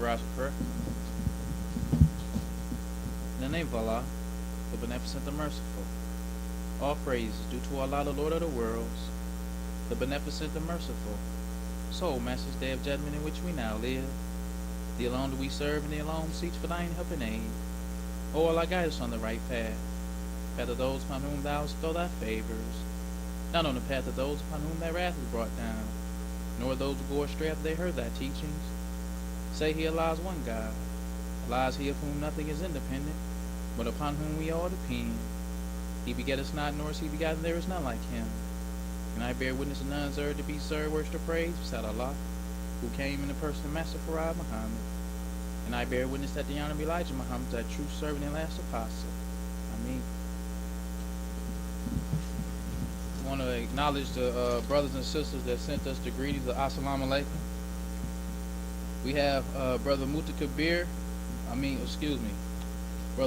rise of prayer. In the name of Allah, the Beneficent, the Merciful. All praise is due to Allah, the Lord of the worlds, the Beneficent, the Merciful. So, Master's Day of Judgment in which we now live. The alone do we serve, and the alone seek for thine help and aid. O Allah, guide us on the right path. Path of those upon whom thou bestow thy favors. Not on the path of those upon whom thy wrath is brought down, nor those who go astray after they heard thy teachings. Say he Allah is one God. Allah is he of whom nothing is independent, but upon whom we all depend. He begetteth not, nor is he begotten, there is none like him. And I bear witness that none deserve to be served, worship, or praise beside Allah, who came in the person of Master Farad Muhammad. And I bear witness that the Honorable Elijah Muhammad, that true servant and last apostle. Ameen. I want to acknowledge the brothers and sisters that sent us the greetings of Assalamu Alaikum. We have Brother Brother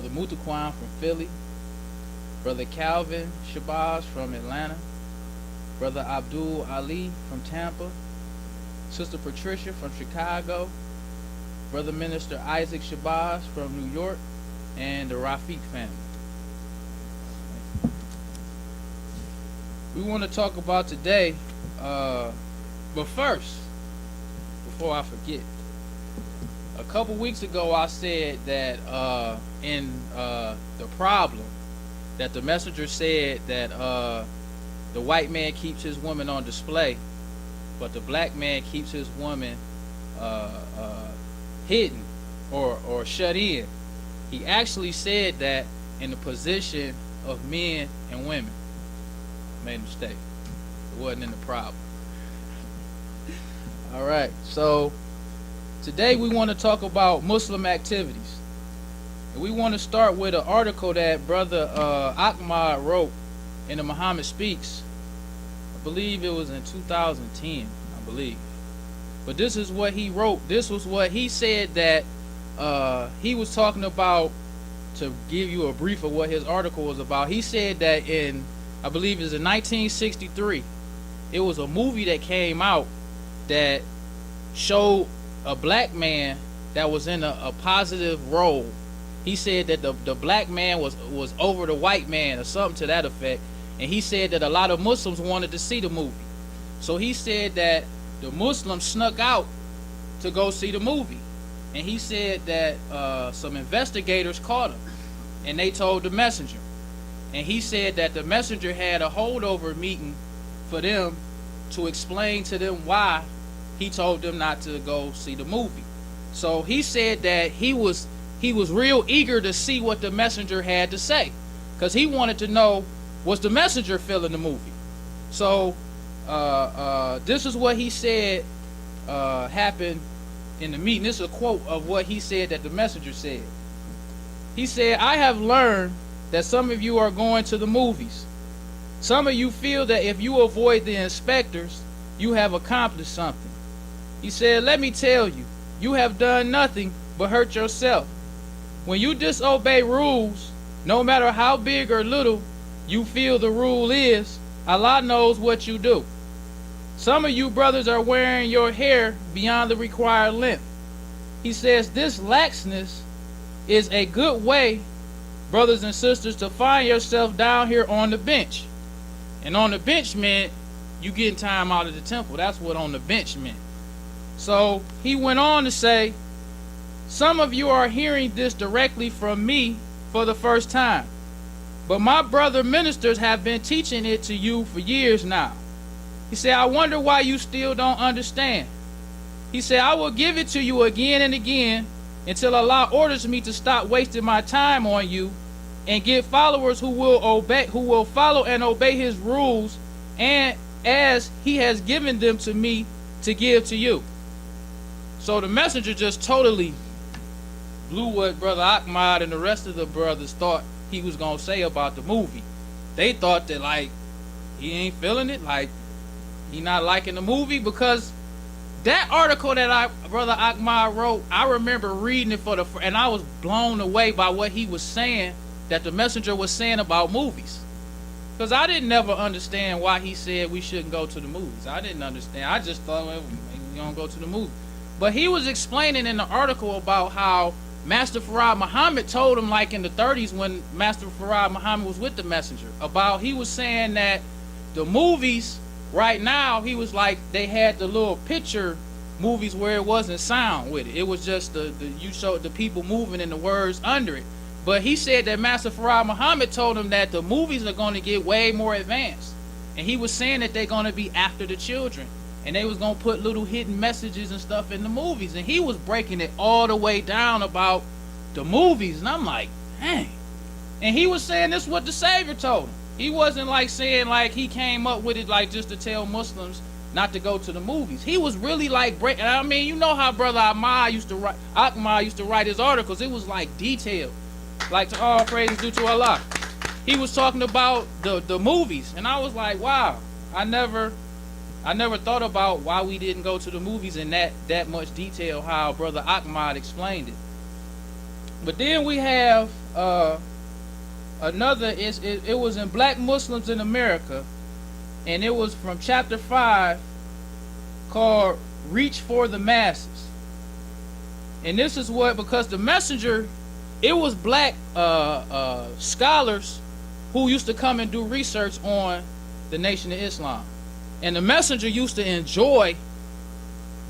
Mutaquan from Philly, Brother Calvin Shabazz from Atlanta, Brother Abdul Ali from Tampa, Sister Patricia from Chicago, Brother Minister Isaac Shabazz from New York, and the Rafiq family. We want to talk about today, but first, before I forget, a couple weeks ago I said that in the problem, that the messenger said that the white man keeps his woman on display, but the black man keeps his woman hidden or shut in. He actually said that in the position of men and women. Made a mistake. It wasn't in the problem. All right, so today we want to talk about Muslim activities. And we want to start with an article that Brother Ahmad wrote in the Muhammad Speaks. I believe it was in 2010, I believe. But this is what he wrote. This was what he said that he was talking about. To give you a brief of what his article was about, he said that in, I believe it was in 1963, it was a movie that came out that showed a black man that was in a positive role. He said that the black man was over the white man or something to that effect, and he said that a lot of Muslims wanted to see the movie. So he said that the Muslims snuck out to go see the movie, and he said that some investigators caught him, and they told the messenger. And he said that the messenger had a holdover meeting for them to explain to them why he told them not to go see the movie. So he said that he was real eager to see what the messenger had to say, because he wanted to know, was the messenger feeling the movie? So this is what he said happened in the meeting. This is a quote of what he said that the messenger said. He said, "I have learned that some of you are going to the movies. Some of you feel that if you avoid the inspectors, you have accomplished something." He said, "Let me tell you, you have done nothing but hurt yourself. When you disobey rules, no matter how big or little you feel the rule is, Allah knows what you do. Some of you brothers are wearing your hair beyond the required length." He says this laxness is a good way, brothers and sisters, to find yourself down here on the bench. And on the bench meant you getting time out of the temple. That's what on the bench meant. So he went on to say, "Some of you are hearing this directly from me for the first time, but my brother ministers have been teaching it to you for years now." He said, "I wonder why you still don't understand." He said, "I will give it to you again and again until Allah orders me to stop wasting my time on you and get followers who will follow and obey his rules, and as he has given them to me to give to you." So the messenger just totally blew what Brother Ahmad and the rest of the brothers thought he was going to say about the movie. They thought that, like, he ain't feeling it, like he not liking the movie, because that article that Brother Ahmad wrote, I remember reading it and I was blown away by what he was saying, that the messenger was saying about movies. Because I didn't never understand why he said we shouldn't go to the movies. I didn't understand. I just thought, well, we don't go to the movie. But he was explaining in the article about how Master Farad Muhammad told him, like in the 30s when Master Farad Muhammad was with the messenger, about he was saying that the movies right now, he was like, they had the little picture movies where it wasn't sound with it. It was just the you showed the people moving and the words under it. But he said that Master Farad Muhammad told him that the movies are going to get way more advanced. And he was saying that they're going to be after the children. And they was going to put little hidden messages and stuff in the movies. And he was breaking it all the way down about the movies. And I'm like, dang. And he was saying this is what the Savior told him. He wasn't like saying like he came up with it like just to tell Muslims not to go to the movies. He was really like breaking. I mean, you know how Brother Ahmad used to write his articles. It was like detailed. Like to all praises due to Allah. He was talking about the movies. And I was like, wow, I never thought about why we didn't go to the movies in that much detail, how Brother Ahmad explained it. But then we have another, it was in Black Muslims in America, and it was from chapter 5 called Reach for the Masses. And this is what, because the messenger, it was black scholars who used to come and do research on the Nation of Islam. And the messenger used to enjoy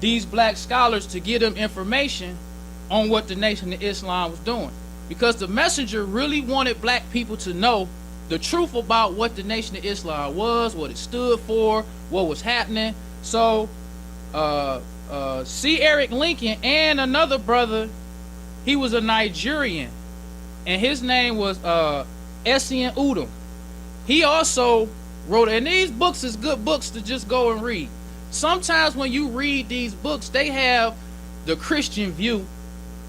these black scholars to give them information on what the Nation of Islam was doing. Because the messenger really wanted black people to know the truth about what the Nation of Islam was, what it stood for, what was happening. So, C. Eric Lincoln and another brother, he was a Nigerian, and his name was Essien Udom. He also wrote, and these books is good books to just go and read. Sometimes when you read these books, they have the Christian view.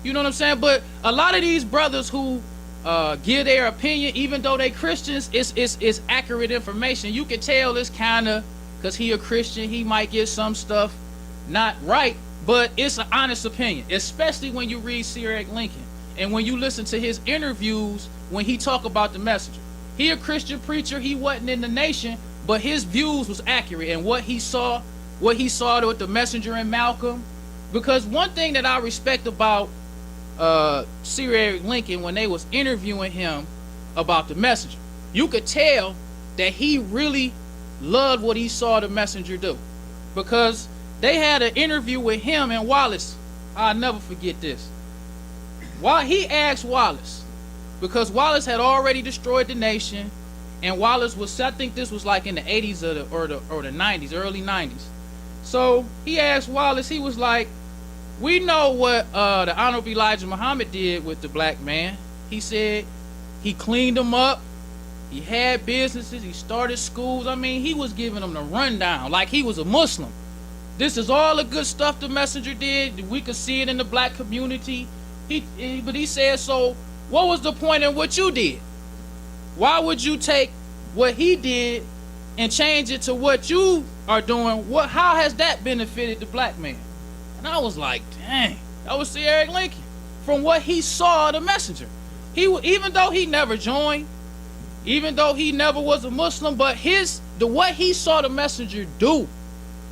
You know what I'm saying? But a lot of these brothers who give their opinion, even though they Christians, it's accurate information. You can tell it's kind of, because he a Christian, he might get some stuff not right, but it's an honest opinion, especially when you read C. Eric Lincoln and when you listen to his interviews when he talk about the messenger. He a Christian preacher, he wasn't in the nation, but his views was accurate, and what he saw with the messenger and Malcolm. Because one thing that I respect about C. Eric Lincoln, when they was interviewing him about the messenger, you could tell that he really loved what he saw the messenger do. Because they had an interview with him and Wallace. I'll never forget this. While he asked Wallace, because Wallace had already destroyed the nation, and Wallace was, I think this was like in the 80s or the 90s, early 90s. So he asked Wallace, he was like, we know what the Honorable Elijah Muhammad did with the black man. He said he cleaned them up, he had businesses, he started schools. I mean, he was giving them the rundown like he was a Muslim. This is all the good stuff the messenger did. We could see it in the black community. But he said, so what was the point in what you did? Why would you take what he did and change it to what you are doing? How has that benefited the black man? And I was like, dang, that was C. Eric Lincoln. From what he saw the messenger. Even though he never joined, even though he never was a Muslim, but what he saw the messenger do,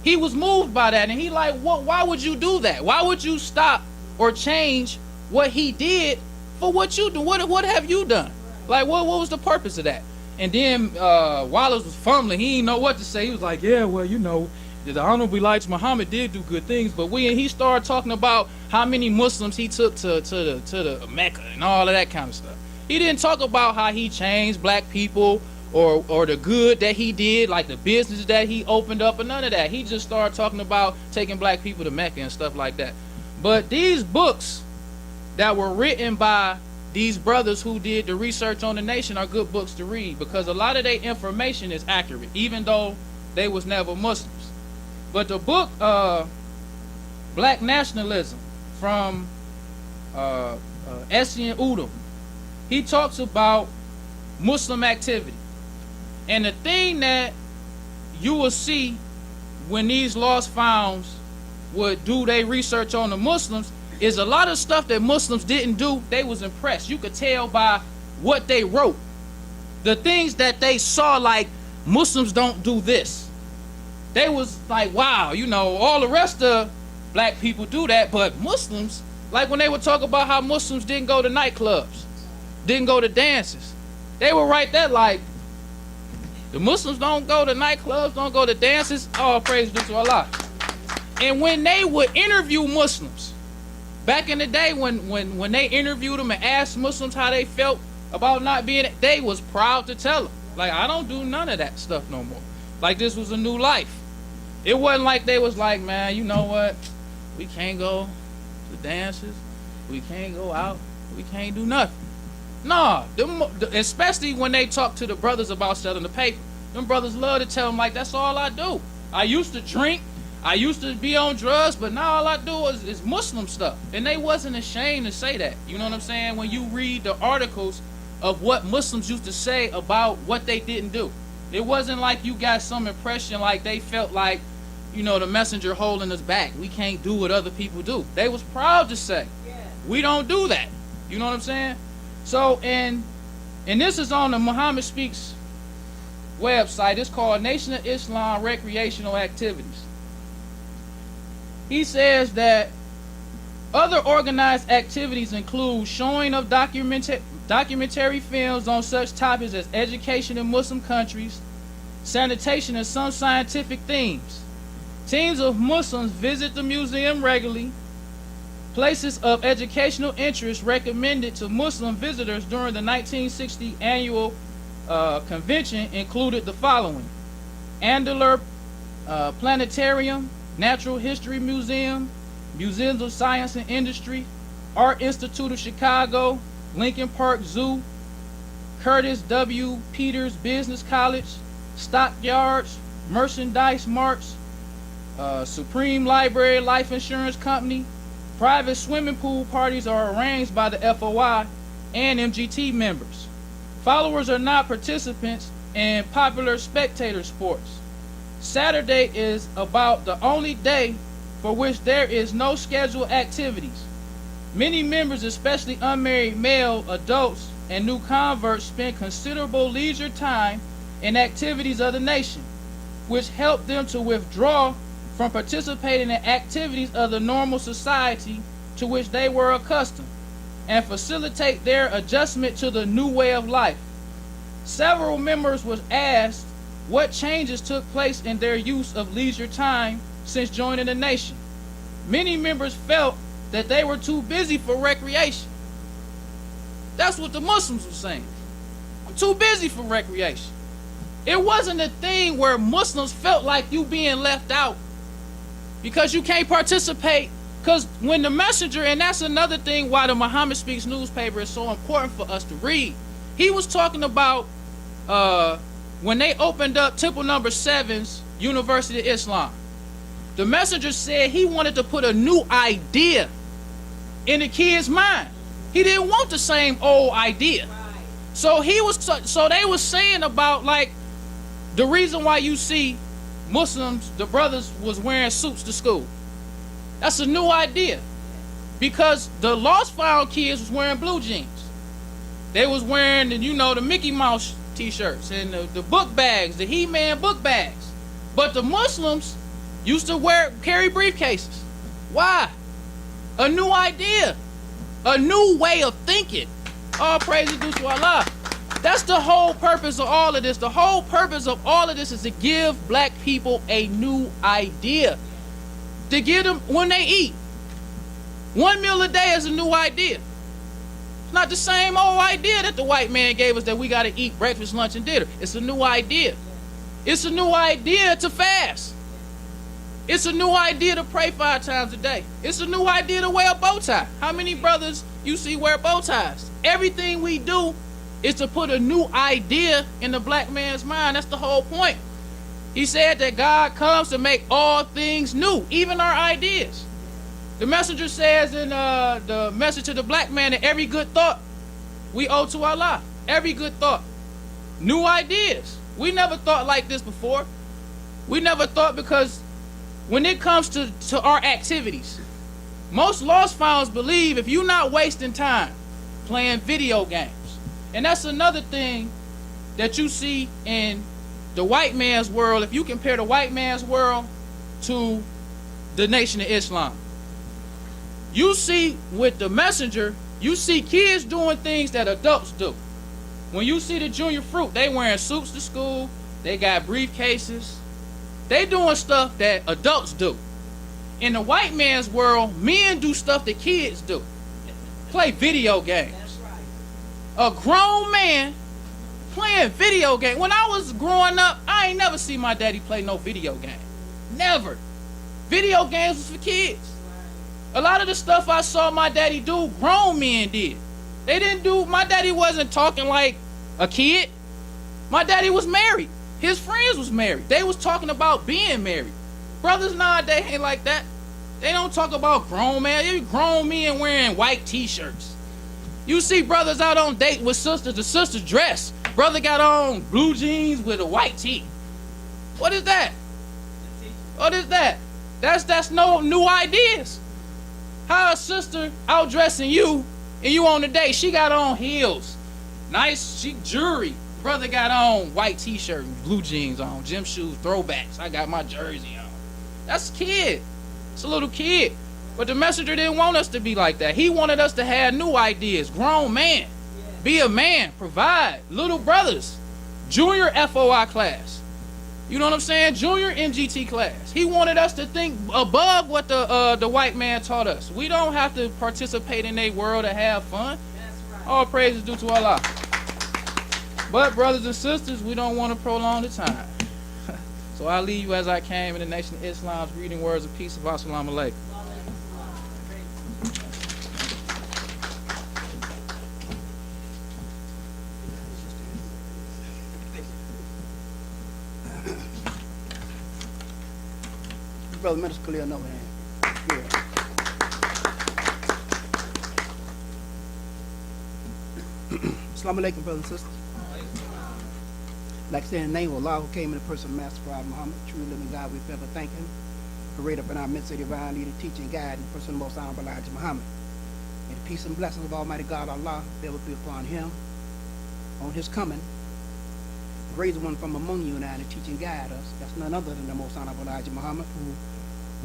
he was moved by that. And he like, why would you do that? Why would you stop or change what he did for what you do? What have you done? Like, what was the purpose of that? And then Wallace was fumbling. He didn't know what to say. He was like, yeah, well, you know, the Honorable Elijah Muhammad did do good things, but he started talking about how many Muslims he took to the Mecca and all of that kind of stuff. He didn't talk about how he changed black people or the good that he did, like the business that he opened up, or none of that. He just started talking about taking black people to Mecca and stuff like that. But these books that were written by these brothers who did the research on the nation are good books to read, because a lot of their information is accurate, even though they was never Muslims. But the book Black Nationalism from Essien Udom, he talks about Muslim activity. And the thing that you will see when these lost founds would do their research on the Muslims is a lot of stuff that Muslims didn't do. They was impressed. You could tell by what they wrote. The things that they saw, like Muslims don't do this. They was like, wow, you know, all the rest of black people do that, but Muslims, like when they would talk about how Muslims didn't go to nightclubs, didn't go to dances, they were right there like, the Muslims don't go to nightclubs, don't go to dances, all praise due to Allah. And when they would interview Muslims, back in the day when they interviewed them and asked Muslims how they felt about not being, they was proud to tell them, like, I don't do none of that stuff no more. Like this was a new life. It wasn't like they was like, man, you know what? We can't go to dances. We can't go out. We can't do nothing. Nah, especially when they talk to the brothers about selling the paper. Them brothers love to tell them, like, that's all I do. I used to drink. I used to be on drugs, but now all I do is Muslim stuff. And they wasn't ashamed to say that. You know what I'm saying? When you read the articles of what Muslims used to say about what they didn't do. It wasn't like you got some impression like they felt like, you know, the messenger holding us back. We can't do what other people do. They was proud to say, we don't do that. You know what I'm saying? So, and this is on the Muhammad Speaks website. It's called Nation of Islam Recreational Activities. He says that other organized activities include showing of documentary films on such topics as education in Muslim countries, sanitation, and some scientific themes. Teams of Muslims visit the museum regularly. Places of educational interest recommended to Muslim visitors during the 1960 annual convention included the following: Andalusia Planetarium, Natural History Museum, Museums of Science and Industry, Art Institute of Chicago, Lincoln Park Zoo, Curtis W. Peters Business College, Stockyards, Merchandise Marts, Supreme Library Life Insurance Company. Private swimming pool parties are arranged by the FOI and MGT members. Followers are not participants in popular spectator sports. Saturday is about the only day for which there is no scheduled activities. Many members, especially unmarried male adults and new converts, spend considerable leisure time in activities of the nation, which help them to withdraw from participating in activities of the normal society to which they were accustomed, and facilitate their adjustment to the new way of life. Several members was asked what changes took place in their use of leisure time since joining the nation. Many members felt that they were too busy for recreation. That's what the Muslims were saying. I'm too busy for recreation. It wasn't a thing where Muslims felt like you being left out because you can't participate. Because when the messenger, and that's another thing why the Muhammad Speaks newspaper is so important for us to read. He was talking about when they opened up Temple Number 7's University of Islam. The messenger said he wanted to put a new idea in the kid's mind. He didn't want the same old idea. So they was saying about, like, the reason why you see Muslims, the brothers was wearing suits to school. That's a new idea. Because the lost found kids was wearing blue jeans. They was wearing the Mickey Mouse t-shirts and the book bags, the He-Man book bags. But the Muslims used to carry briefcases. Why? A new idea. A new way of thinking. All praises due to Allah. That's the whole purpose of all of this. The whole purpose of all of this is to give black people a new idea. To give them when they eat. One meal a day is a new idea. It's not the same old idea that the white man gave us that we got to eat breakfast, lunch, and dinner. It's a new idea. It's a new idea to fast. It's a new idea to pray 5 times a day. It's a new idea to wear a bow tie. How many brothers you see wear bow ties? Everything we do is to put a new idea in the black man's mind. That's the whole point. He said that God comes to make all things new, even our ideas. The messenger says in the message to the black man that every good thought we owe to Allah. Every good thought. New ideas. We never thought like this before. We never thought, because when it comes to our activities, most lost founds believe if you're not wasting time playing video games. And that's another thing that you see in the white man's world. If you compare the white man's world to the Nation of Islam, You see with the messenger, you see kids doing things that adults do. When you see the junior fruit, they wearing suits to school, they got briefcases, they doing stuff that adults do. In the white man's world, men do stuff that kids do. Play video games. That's right. A grown man playing video games. When I was growing up, I ain't never see my daddy play no video game. Never. Video games was for kids. A lot of the stuff I saw my daddy do, grown men did. They didn't do, my daddy wasn't talking like a kid. My daddy was married. His friends was married. They was talking about being married. Brothers nowadays ain't like that. They don't talk about grown men. You grown men wearing white t-shirts. You see brothers out on date with sisters, the sister dress. Brother got on blue jeans with a white tee. What is that? What is that? That's no new ideas. How a sister outdressing you and you on the date, she got on heels, nice chic jewelry. Brother got on white t-shirt and blue jeans on, gym shoes, throwbacks. I got my jersey on. That's a kid. It's a little kid. But the messenger didn't want us to be like that. He wanted us to have new ideas. Grown man. Be a man. Provide. Little brothers. Junior FOI class. You know what I'm saying? Junior MGT class. He wanted us to think above what the white man taught us. We don't have to participate in their world to have fun. That's right. All praise is due to Allah. But brothers and sisters, we don't want to prolong the time. So I leave you as I came in the Nation of Islam's reading words of peace of Assalamu alaikum. Brother Minister Khalil, no hand. Yeah. Assalamu alaikum, brothers and sisters. Like I said, in the name of Allah, who came in the person of Master Prophet Muhammad, true living God, we forever thank him. Parade up in our midst, a divine leader, teacher, and guide, in the person of the most honorable Elijah Muhammad. May the peace and blessings of Almighty God, Allah, be able to be upon him, on his coming. Raise one from among you and I to teach and guide us. That's none other than the most honorable Elijah Muhammad, who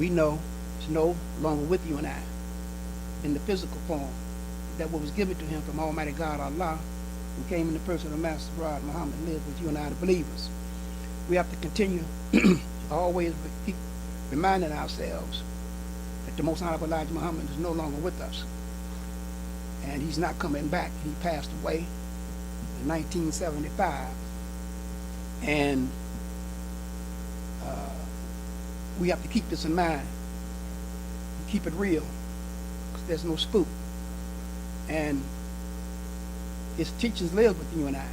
we know is no longer with you and I in the physical form. That what was given to him from Almighty God, Allah, who came in the person of Master Prophet Muhammad, live with you and I, the believers. We have to continue always keep reminding ourselves that the most honorable Elijah Muhammad is no longer with us. And he's not coming back. He passed away in 1975. And we have to keep this in mind, keep it real, because there's no spook. And his teachings live with you and I.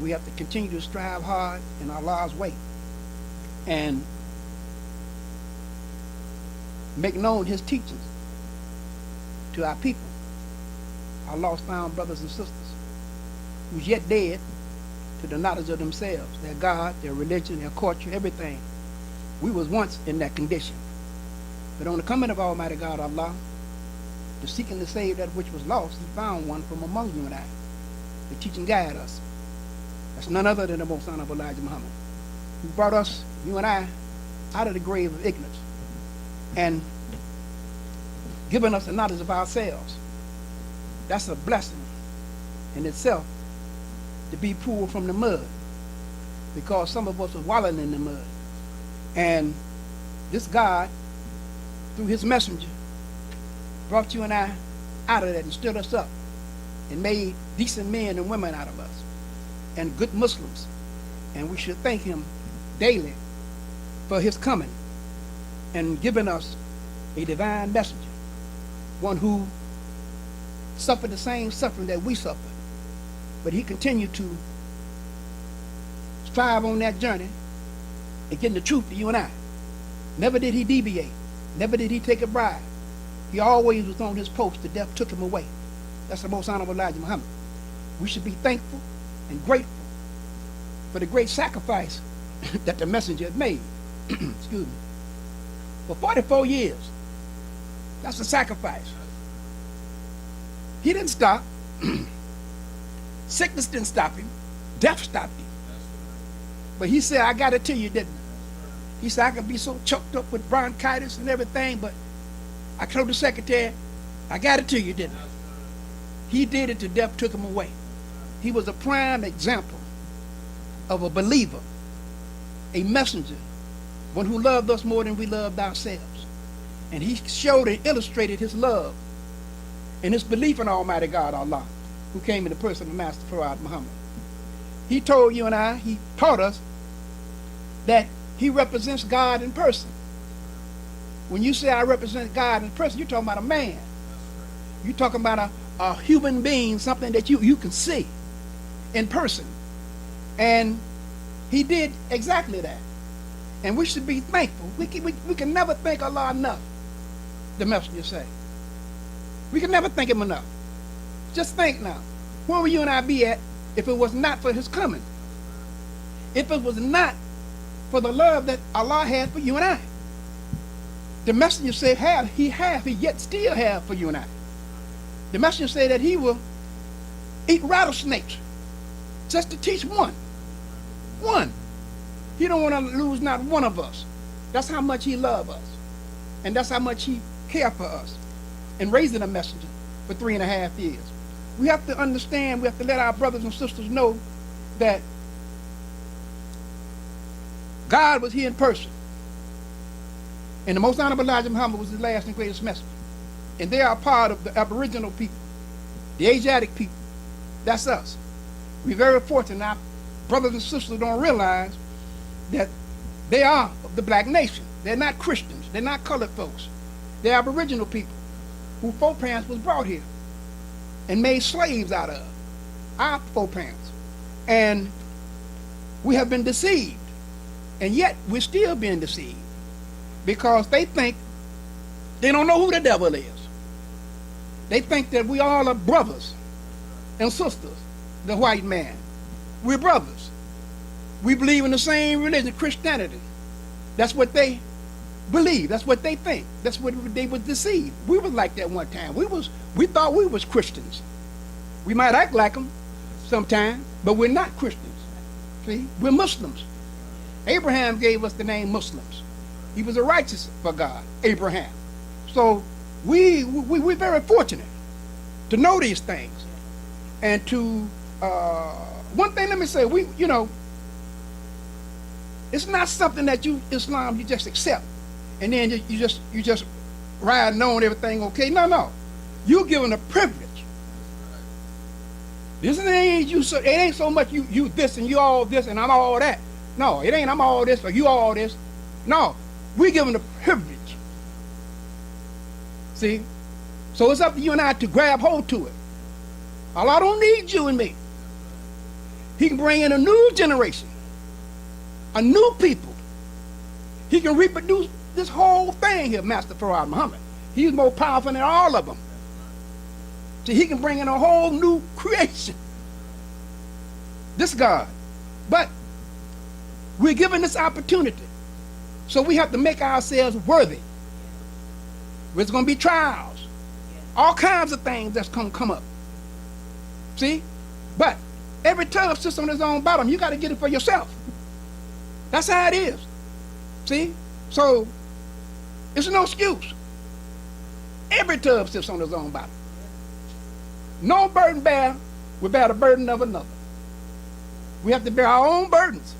We have to continue to strive hard in Allah's way and make known his teachings to our people, our lost found brothers and sisters, who's yet dead to the knowledge of themselves, their God, their religion, their culture, everything. We was once in that condition. But on the coming of Almighty God, Allah, to seek and to save that which was lost, he found one from among you and I to teach and guide us. That's none other than the most honorable Elijah Muhammad, who brought us, you and I, out of the grave of ignorance and given us the knowledge of ourselves. That's a blessing in itself, to be pulled from the mud, because some of us are wallowing in the mud. And this God, through his messenger, brought you and I out of that and stood us up and made decent men and women out of us and good Muslims. And we should thank him daily for his coming and giving us a divine messenger, one who suffered the same suffering that we suffered. But he continued to strive on that journey and getting the truth to you and I. Never did he deviate. Never did he take a bribe. He always was on his post till death took him away. That's the most honorable Elijah Muhammad. We should be thankful and grateful for the great sacrifice that the messenger had made. Excuse me. For 44 years. That's a sacrifice. He didn't stop. Sickness didn't stop him. Death stopped him. But he said, I got to tell you, didn't he? He said, I could be so choked up with bronchitis and everything, but I told the secretary, I got it to you, didn't I? He did it till death took him away. He was a prime example of a believer, a messenger, one who loved us more than we loved ourselves. And he showed and illustrated his love and his belief in Almighty God, Allah, who came in the person of Master Farad Muhammad. He told you and I, he taught us that he represents God in person. When you say I represent God in person, you're talking about a man. You're talking about a human being, something that you can see in person. And he did exactly that. And we should be thankful. We can never thank Allah enough, the messenger say. We can never thank him enough. Just think now, where would you and I be at if it was not for his coming? If it was not for the love that Allah had for you and I. The messenger said he yet still have for you and I. The messenger said that he will eat rattlesnakes just to teach one. One. He don't want to lose not one of us. That's how much he loves us. And that's how much he cared for us in raising a messenger for 3.5 years. We have to understand, we have to let our brothers and sisters know that God was here in person. And the most honorable Elijah Muhammad was the last and greatest messenger. And they are part of the Aboriginal people, the Asiatic people. That's us. We're very fortunate. Our brothers and sisters don't realize that they are of the black nation. They're not Christians. They're not colored folks. They're Aboriginal people whose foreparents was brought here and made slaves out of. Our foreparents. And we have been deceived. And yet we're still being deceived because they think they don't know who the devil is. They think that we all are brothers and sisters, the white man. We're brothers. We believe in the same religion, Christianity. That's what they believe. That's what they think. That's what they were deceived. We was like that one time. We thought we was Christians. We might act like them sometime, but we're not Christians. See, we're Muslims. Abraham gave us the name Muslims. He was a righteous for God, Abraham. So we're very fortunate to know these things. And to, one thing let me say, it's not something that Islam, you just accept. And then you just riding on everything okay. No. You're given a privilege. It ain't so much you this and you all this and I'm all that. No, it ain't I'm all this or you all this. No, we're given a privilege. See? So it's up to you and I to grab hold to it. Allah don't need you and me. He can bring in a new generation, a new people. He can reproduce this whole thing here, Master Farad Muhammad. He's more powerful than all of them. See, he can bring in a whole new creation. This God. But we're given this opportunity. So we have to make ourselves worthy. There's going to be trials. All kinds of things that's going to come up. See? But every tub sits on its own bottom. You got to get it for yourself. That's how it is. See? So it's no excuse. Every tub sits on its own bottom. No burden bearer will bear the burden of another. We have to bear our own burdens.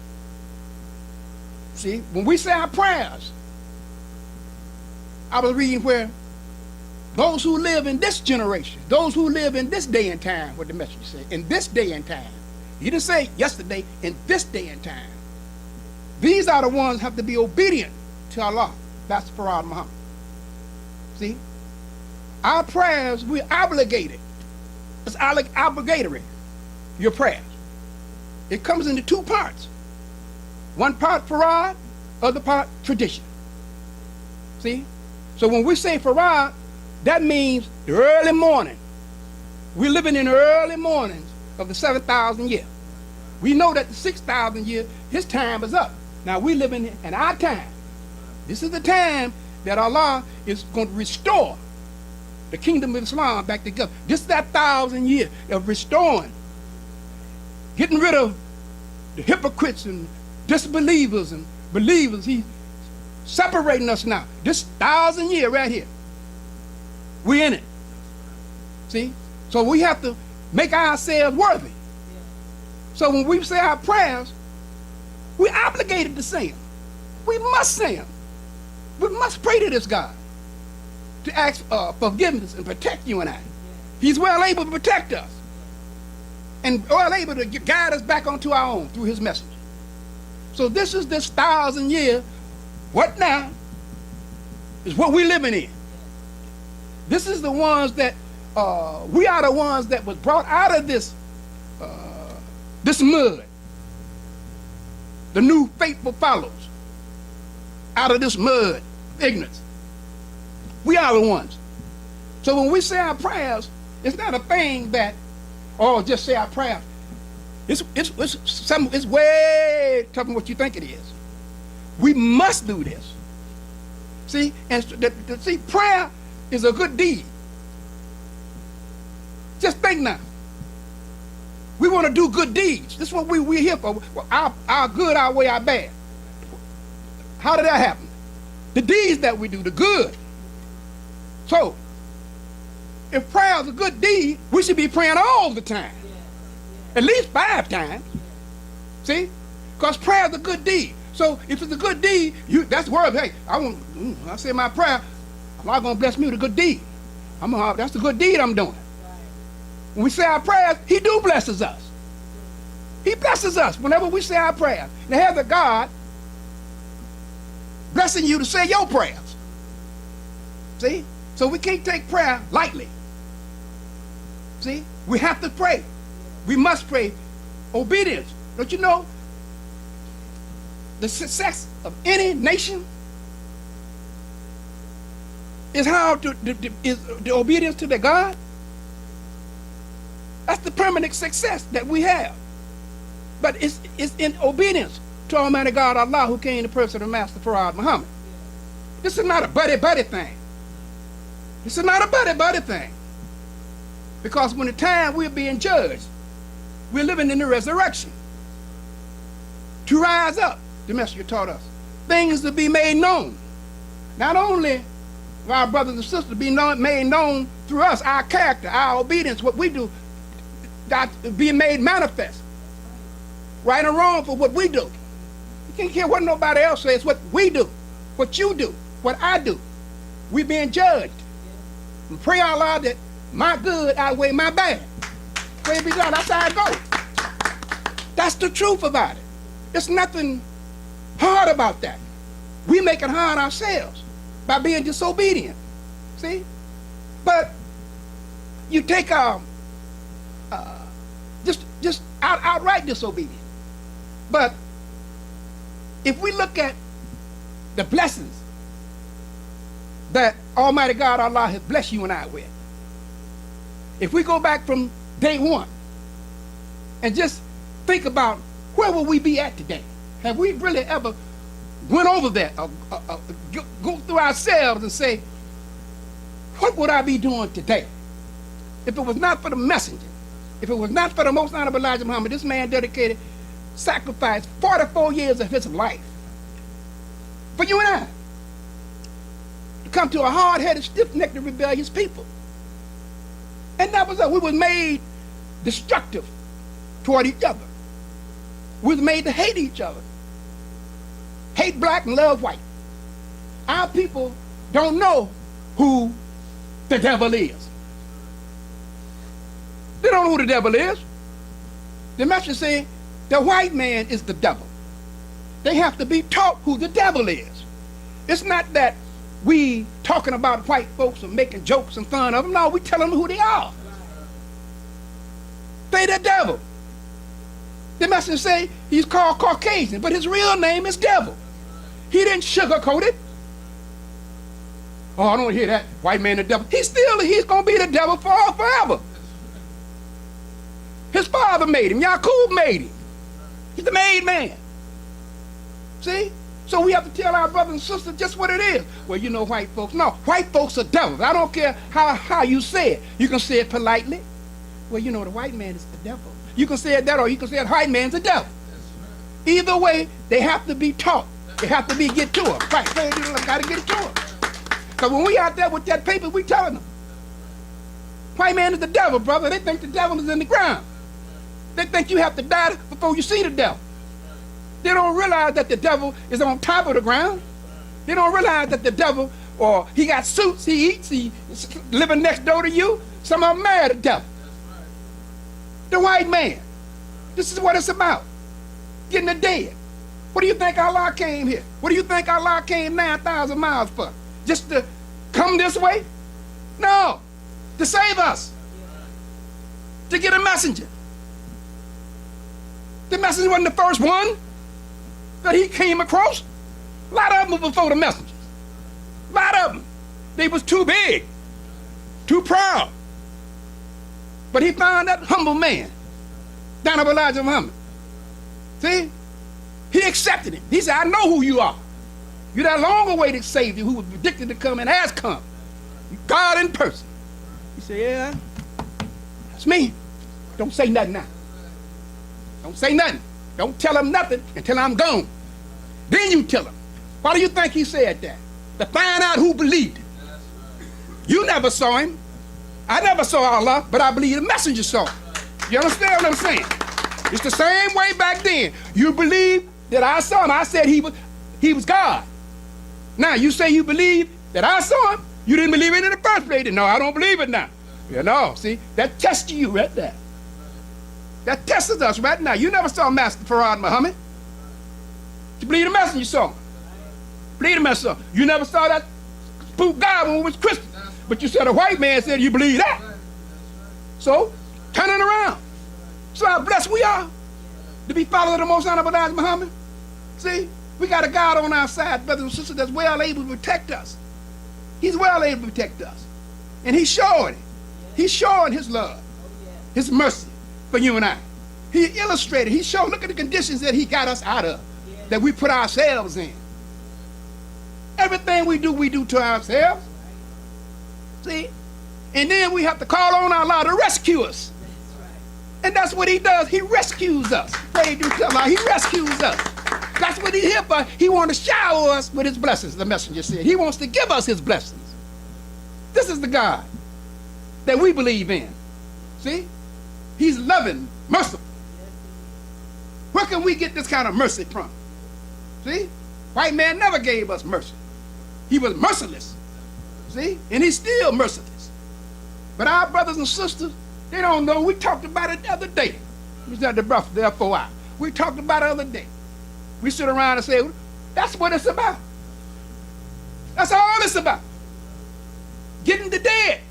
See, when we say our prayers, I was reading where those who live in this generation, those who live in this day and time, what the message said, in this day and time. He didn't say yesterday, in this day and time. These are the ones who have to be obedient to Allah. That's Farad Muhammad. See? Our prayers, we're obligated. It's obligatory, your prayers. It comes into two parts. One part Farad, other part tradition. See? So when we say Farad, that means the early morning. We're living in the early mornings of the 7,000 year. We know that the 6,000 year, his time is up. Now we're living in our time. This is the time that Allah is going to restore the kingdom of Islam back together. This is that 1,000 year of restoring, getting rid of the hypocrites and disbelievers and believers. He's separating us now. This 1,000 year right here. We're in it. See? So we have to make ourselves worthy. So when we say our prayers, we're obligated to say them. We must say them. We must pray to this God to ask forgiveness and protect you and I. He's well able to protect us and well able to guide us back onto our own through his message. So this is this 1,000 year, what now, is what we're living in. This is the ones that, we are the ones that was brought out of this mud. The new faithful follows out of this mud of ignorance. We are the ones. So when we say our prayers, it's not a thing that, oh, just say our prayers. It's way tougher than what you think it is. We must do this. See, and see, prayer is a good deed. Just think now. We want to do good deeds. This is what we're here for. Our good outweigh our bad. How did that happen? The deeds that we do, the good. So, if prayer is a good deed, we should be praying all the time. At least 5 times. See? Because prayer is a good deed. So, if it's a good deed, that's the word. Hey, I say my prayer, Allah going to bless me with a good deed. That's a good deed I'm doing. When we say our prayers, he do blesses us. He blesses us whenever we say our prayers. Now here's a God blessing you to say your prayers. See? So we can't take prayer lightly. See? We have to pray. We must pray. Obedience. Don't you know the success of any nation is is the obedience to their God? That's the permanent success that we have. But it's in obedience to Almighty God Allah, who came in the person of Master Farad Muhammad. This is not a buddy-buddy thing. This is not a buddy-buddy thing. Because when the time we're being judged, we're living in the resurrection. To rise up, the messenger taught us. Things to be made known. Not only our brothers and sisters be made known through us, our character, our obedience, what we do, being made manifest. Right or wrong for what we do. You can't care what nobody else says. What we do, what you do, what I do. We're being judged. And pray Allah that my good outweigh my bad. Pray be God. That's how it goes. That's the truth about it. There's nothing hard about that. We make it hard ourselves by being disobedient. See? But you take just outright disobedience. But if we look at the blessings that Almighty God Allah has blessed you and I with, if we go back from day one and just think about where will we be at today? Have we really ever went over that, go through ourselves and say, what would I be doing today if it was not for the messenger? If it was not for the most honorable Elijah Muhammad, this man sacrificed 44 years of his life for you and I to come to a hard-headed, stiff-necked, rebellious people. And that was us. We were made destructive toward each other. We were made to hate each other. Hate black and love white. Our people don't know who the devil is. They don't know who the devil is. The message says the white man is the devil. They have to be taught who the devil is. It's not that we talking about white folks and making jokes and fun of them. No, we tell them who they are. They the devil. The message say he's called Caucasian, but his real name is devil. He didn't sugarcoat it. Oh, I don't hear that. White man the devil. He's going to be the devil forever. His father made him. Yaqub made him. He's the made man. See? So we have to tell our brothers and sisters just what it is. Well, you know white folks. No, white folks are devils. I don't care how you say it. You can say it politely. Well, you know the white man is the devil. You can say it that, or you can say the white man's the devil. Either way, they have to be taught. They have to get to them. Right, they got to get to them. Because when we out there with that paper, we telling them, White man is the devil, brother. They think the devil is in the ground. They think you have to die before you see the devil. They don't realize that the devil is on top of the ground. They don't realize that the devil, or he got suits, he eats, he's living next door to you. Some of them mad at the devil. The white man. This is what it's about. Getting the dead. What do you think Allah came here? What do you think Allah came 9,000 miles for? Just to come this way? No. To save us. To get a messenger. The messenger wasn't the first one that he came across. A lot of them were before the messengers. A lot of them. They was too big. Too proud. But he found that humble man. Down of Elijah Muhammad. See? He accepted him. He said, I know who you are. You're that long-awaited Savior who was predicted to come and has come. God in person. He said, yeah, that's me. Don't say nothing now. Don't say nothing. Don't tell him nothing until I'm gone. Then you tell him. Why do you think he said that? To find out who believed it. You never saw him. I never saw Allah, but I believe the messenger saw him. You understand what I'm saying? It's the same way back then. You believe that I saw him. I said he was God. Now you say you believe that I saw him. You didn't believe it in the first place. No, I don't believe it now. You know, see, that tests you right there. That tests us right now. You never saw Master Farad Muhammad. You believe the messenger saw him. Believe the messenger saw him. You never saw that spook God when we was Christian. But you said a white man said you believe that. So, turn it around. So how blessed we are to be followers of the Most Honorable Elijah Muhammad. See, we got a God on our side, brothers and sisters, that's well able to protect us. He's well able to protect us. And he's showing it. He's showing his love, his mercy for you and I. He illustrated, he showed, look at the conditions that he got us out of, that we put ourselves in. Everything we do to ourselves. See? And then we have to call on Allah to rescue us. And that's what he does. He rescues us. Praise to Allah. He rescues us. That's what he's here for. He wants to shower us with his blessings, the messenger said. He wants to give us his blessings. This is the God that we believe in. See? He's loving, merciful. Where can we get this kind of mercy from? See? White man never gave us mercy. He was merciless. See? And he's still merciless. But our brothers and sisters, they don't know. We talked about it the other day. We was at the breakfast there for a while. We talked about it the other day. We sit around and say, that's what it's about. That's all it's about. Getting the dead.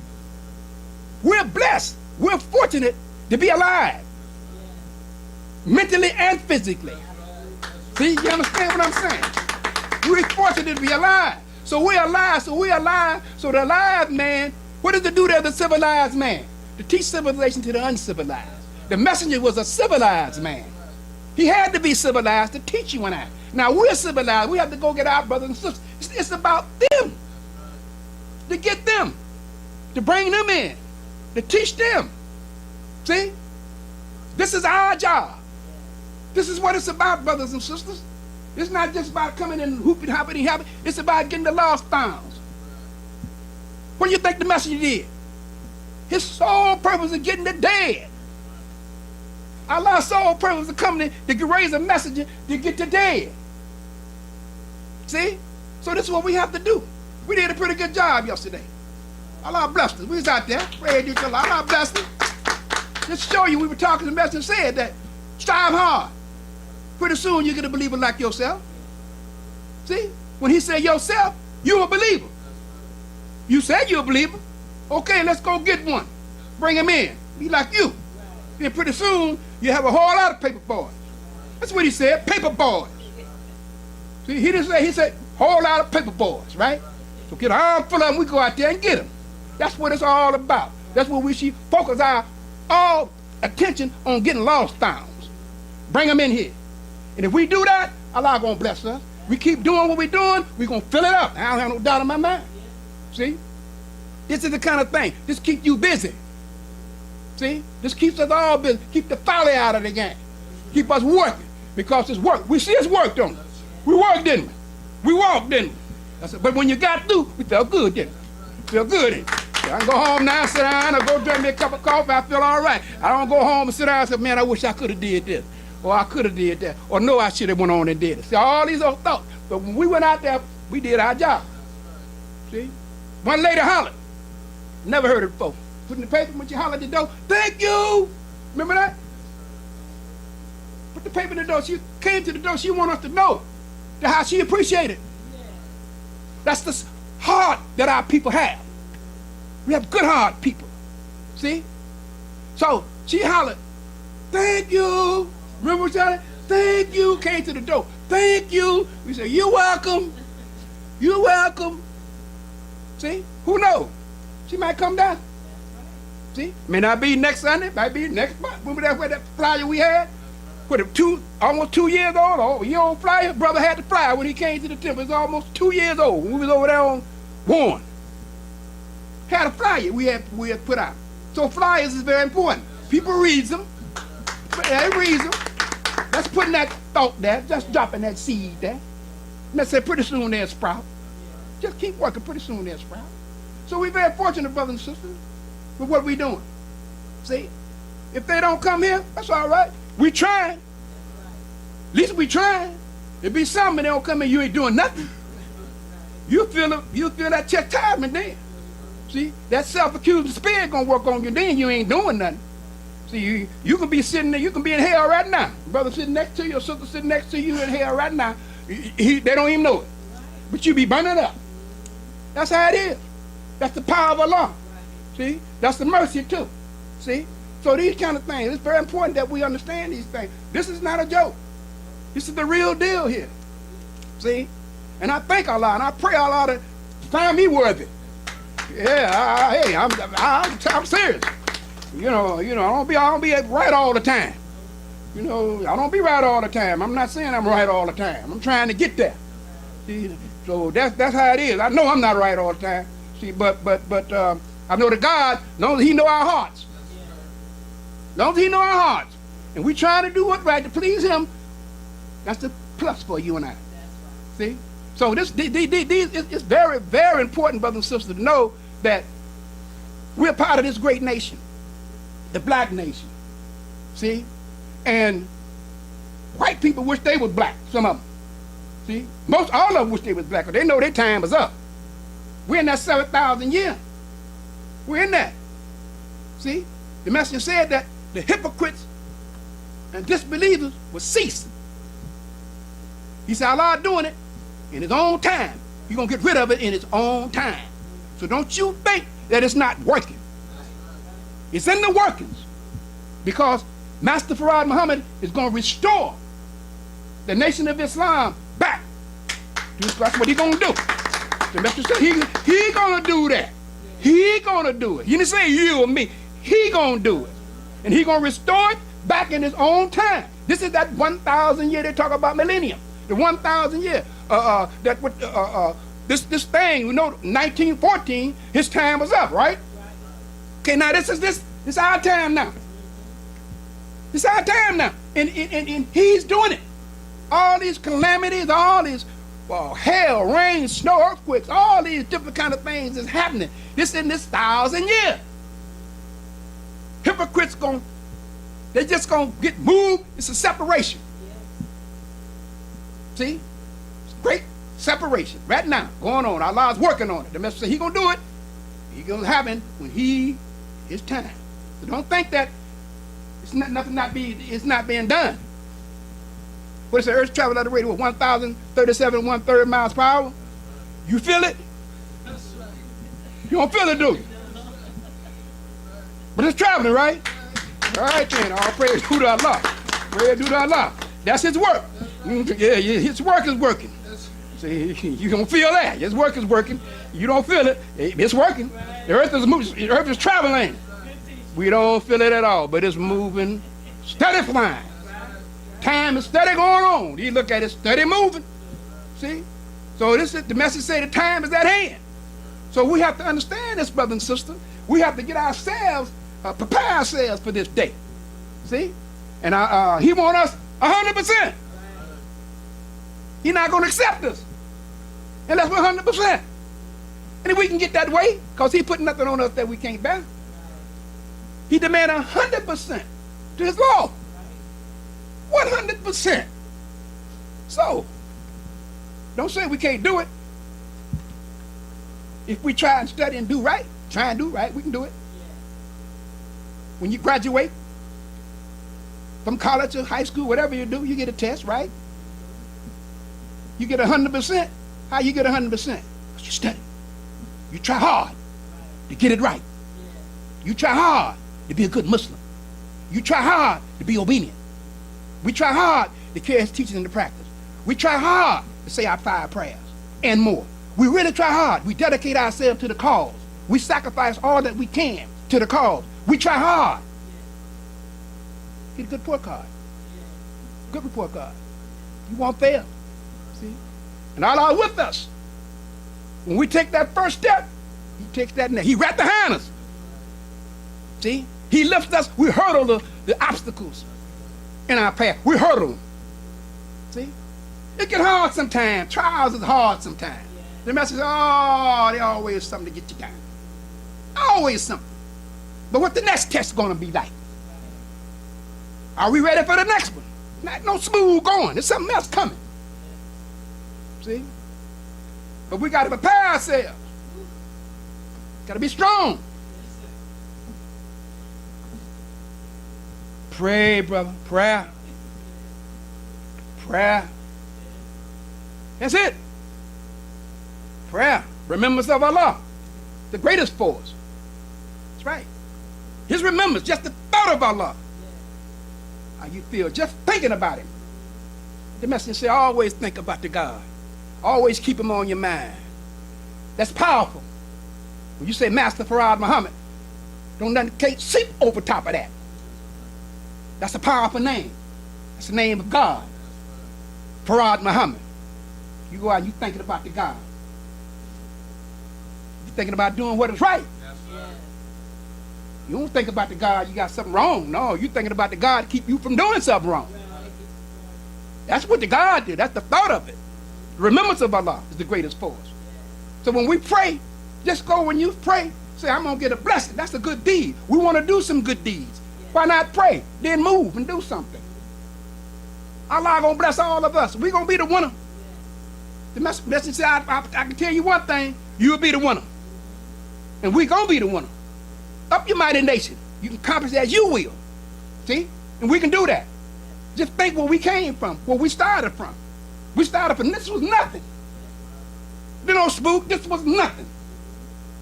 We're blessed. We're fortunate to be alive. Mentally and physically. See, you understand what I'm saying? We're fortunate to be alive. So we're alive, so the alive man, what does it do to the civilized man? To teach civilization to the uncivilized. The messenger was a civilized man. He had to be civilized to teach you and I. Now we're civilized. We have to go get our brothers and sisters. It's about them. To get them. To bring them in. To teach them. See? This is our job. This is what it's about, brothers and sisters. It's not just about coming in and hooping, hopping, hopping. It's about getting the lost found. What do you think the messenger did? His sole purpose is getting the dead. Allah's sole purpose is coming to raise a messenger to get the dead. See? So this is what we have to do. We did a pretty good job yesterday. Allah blessed us. We was out there. Praise to Allah. Allah blessed us. Just to show you, we were talking, the messenger said that strive hard. Pretty soon you're going to believe it like yourself. See? When he said yourself, you're a believer. You said you're a believer. Okay, let's go get one. Bring him in. Be like you. Then pretty soon you have a whole lot of paper boys. That's what he said, paper boys. See, he didn't say, he said, whole lot of paper boys, right? So get an armful of them, we go out there and get them. That's what it's all about. That's what we should focus our all attention on, getting lost found. Bring them in here. And if we do that, Allah gonna bless us. We keep doing what we're doing, we're gonna fill it up. I don't have no doubt in my mind. See? This is the kind of thing. This keeps you busy. See? This keeps us all busy. Keep the folly out of the game. Keep us working. Because it's work. We see it's work, don't we? We worked, didn't we? We walked, didn't we? But when you got through, we felt good, didn't we? Felt good, didn't we? I can go home now, sit down, or go drink me a cup of coffee, I feel all right. I don't go home and sit down and say, man, I wish I could have did this, or I could have did that, or no, I should have went on and did it. See, all these old thoughts. But when we went out there, we did our job. See? One lady hollered. Never heard it before. Put in the paper when she hollered at the door, thank you. Remember that? Put the paper in the door. She came to the door. She wanted us to know how she appreciated. That's the heart that our people have. We have good heart people. See? So she hollered, thank you. Remember what she said? Thank you. Came to the door. Thank you. We said, you're welcome. You're welcome. See? Who knows? She might come down. See? May not be next Sunday. Might be next month. Remember that flyer we had? With almost 2 years old. Oh, year old flyer. Brother had the flyer when he came to the temple. He was almost 2 years old when we was over there on Warren. Had a flyer we had put out. So flyers is very important. People read them. They read them. That's putting that thought there. Just dropping that seed there. And they say pretty soon they'll sprout. Just keep working. Pretty soon they'll sprout. So we're very fortunate, brothers and sisters, with what we're doing. See? If they don't come here, that's all right. We trying. At least we trying. If be something they don't come in, you ain't doing nothing. You feel that chastisement then. See, that self-accusing spirit gonna work on you. Then you ain't doing nothing. See, you can be sitting there. You can be in hell right now. Brother sitting next to you, or sister sitting next to you in hell right now. They don't even know it, but you be burning up. That's how it is. That's the power of Allah. See, that's the mercy too. See, so these kind of things. It's very important that we understand these things. This is not a joke. This is the real deal here. See, and I thank Allah and I pray Allah to find me worthy. Yeah, hey, I'm serious. You know, I don't be right all the time. You know, I don't be right all the time. I'm not saying I'm right all the time. I'm trying to get there. See, so that's how it is. I know I'm not right all the time. See, but I know that God knows He know our hearts. Knows He know our hearts, and we trying to do what's right to please Him. That's the plus for you and I. See. So it's very, very important, brothers and sisters, to know that we're part of this great nation, the black nation. See? And white people wish they was black, some of them. See? All of them wish they was black, because they know their time is up. We're in that 7,000 year. We're in that. See? The messenger said that the hypocrites and disbelievers will cease. He said, Allah doing it in His own time. He's going to get rid of it in His own time. So don't you think that it's not working. It's in the workings. Because Master Farad Muhammad is going to restore the Nation of Islam back. That's what He's going to do. The Messenger said He going to do that. He going to do it. He didn't say you or me. He going to do it. And He going to restore it back in His own time. This is that 1,000 year they talk about millennium. The 1,000 year. This thing, 1914, his time was up, right? Okay, now this is our time now. It's our time now. And He's doing it. All these calamities, all these hell, rain, snow, earthquakes, all these different kind of things is happening. This in this 1,000 years. Hypocrites they just gonna get moved. It's a separation. See? It's great separation right now going on. Allah's working on it. The Messenger said He gonna do it. He gonna happen when His time. So don't think that it's not being done. What is the earth travel at the rate of 1,037 1/3 miles per hour? You feel it? You don't feel it, do you? But it's traveling, right? All right then. All praise to Allah. Praise to Allah. That's His work. Yeah, His work is working. See, you don't feel that. His work is working. You don't feel it. It's working. The earth is moving. The earth is traveling. We don't feel it at all, but it's moving, steady flying. Time is steady going on. You look at it, steady moving. See? So the message say the time is at hand. So we have to understand this, brother and sister. We have to get ourselves, prepare ourselves for this day. See? And He wants us 100%. He's not going to accept us unless we're 100%. And we can get that way because he put nothing on us that we can't bear. He demanded 100% to his law. 100%. So, don't say we can't do it. If we try and study and do right, try and do right, we can do it. When you graduate from college or high school, whatever you do, you get a test, right? You get 100%. How you get 100%? Because you study. You try hard to get it right. You try hard to be a good Muslim. You try hard to be obedient. We try hard to carry his teachings into practice. We try hard to say our 5 prayers and more. We really try hard. We dedicate ourselves to the cause. We sacrifice all that we can to the cause. We try hard. Get a good report card. Good report card. You won't fail. See? And Allah is with us. When we take that first step, he takes that next. He right behind us. See? He lifts us. We hurdle the obstacles in our path. We hurdle them. See? It get hard sometimes. Trials is hard sometimes. The message, oh, there's always something to get you down. Always something. But what the next test going to be like? Are we ready for the next one? Not no smooth going. There's something else coming. See? But we got to prepare ourselves. Got to be strong. Pray, brother. Prayer. Prayer. That's it. Prayer. Remembrance of Allah. The greatest force. That's right. His remembrance, just the thought of Allah. How you feel just thinking about him. The messenger said, always think about the God. Always keep him on your mind. That's powerful. When you say Master Farad Muhammad, don't nothing can't seep over top of that. That's a powerful name. That's the name of God. Farad Muhammad. You go out and you thinking about the God. You're thinking about doing what is right. You don't think about the God you got something wrong. No, you're thinking about the God to keep you from doing something wrong. That's what the God did. That's the thought of it. The remembrance of Allah is the greatest force. So when we pray, just go when you pray, say, I'm going to get a blessing. That's a good deed. We want to do some good deeds. Why not pray? Then move and do something. Allah going to bless all of us. We're going to be the winner. The message said, I can tell you one thing, you'll be the winner. And we're going to be the winner. Up your mighty nation. You can accomplish as you will. See? And we can do that. Just think where we came from, where we started from. We started from, this was nothing. You know, spook, this was nothing.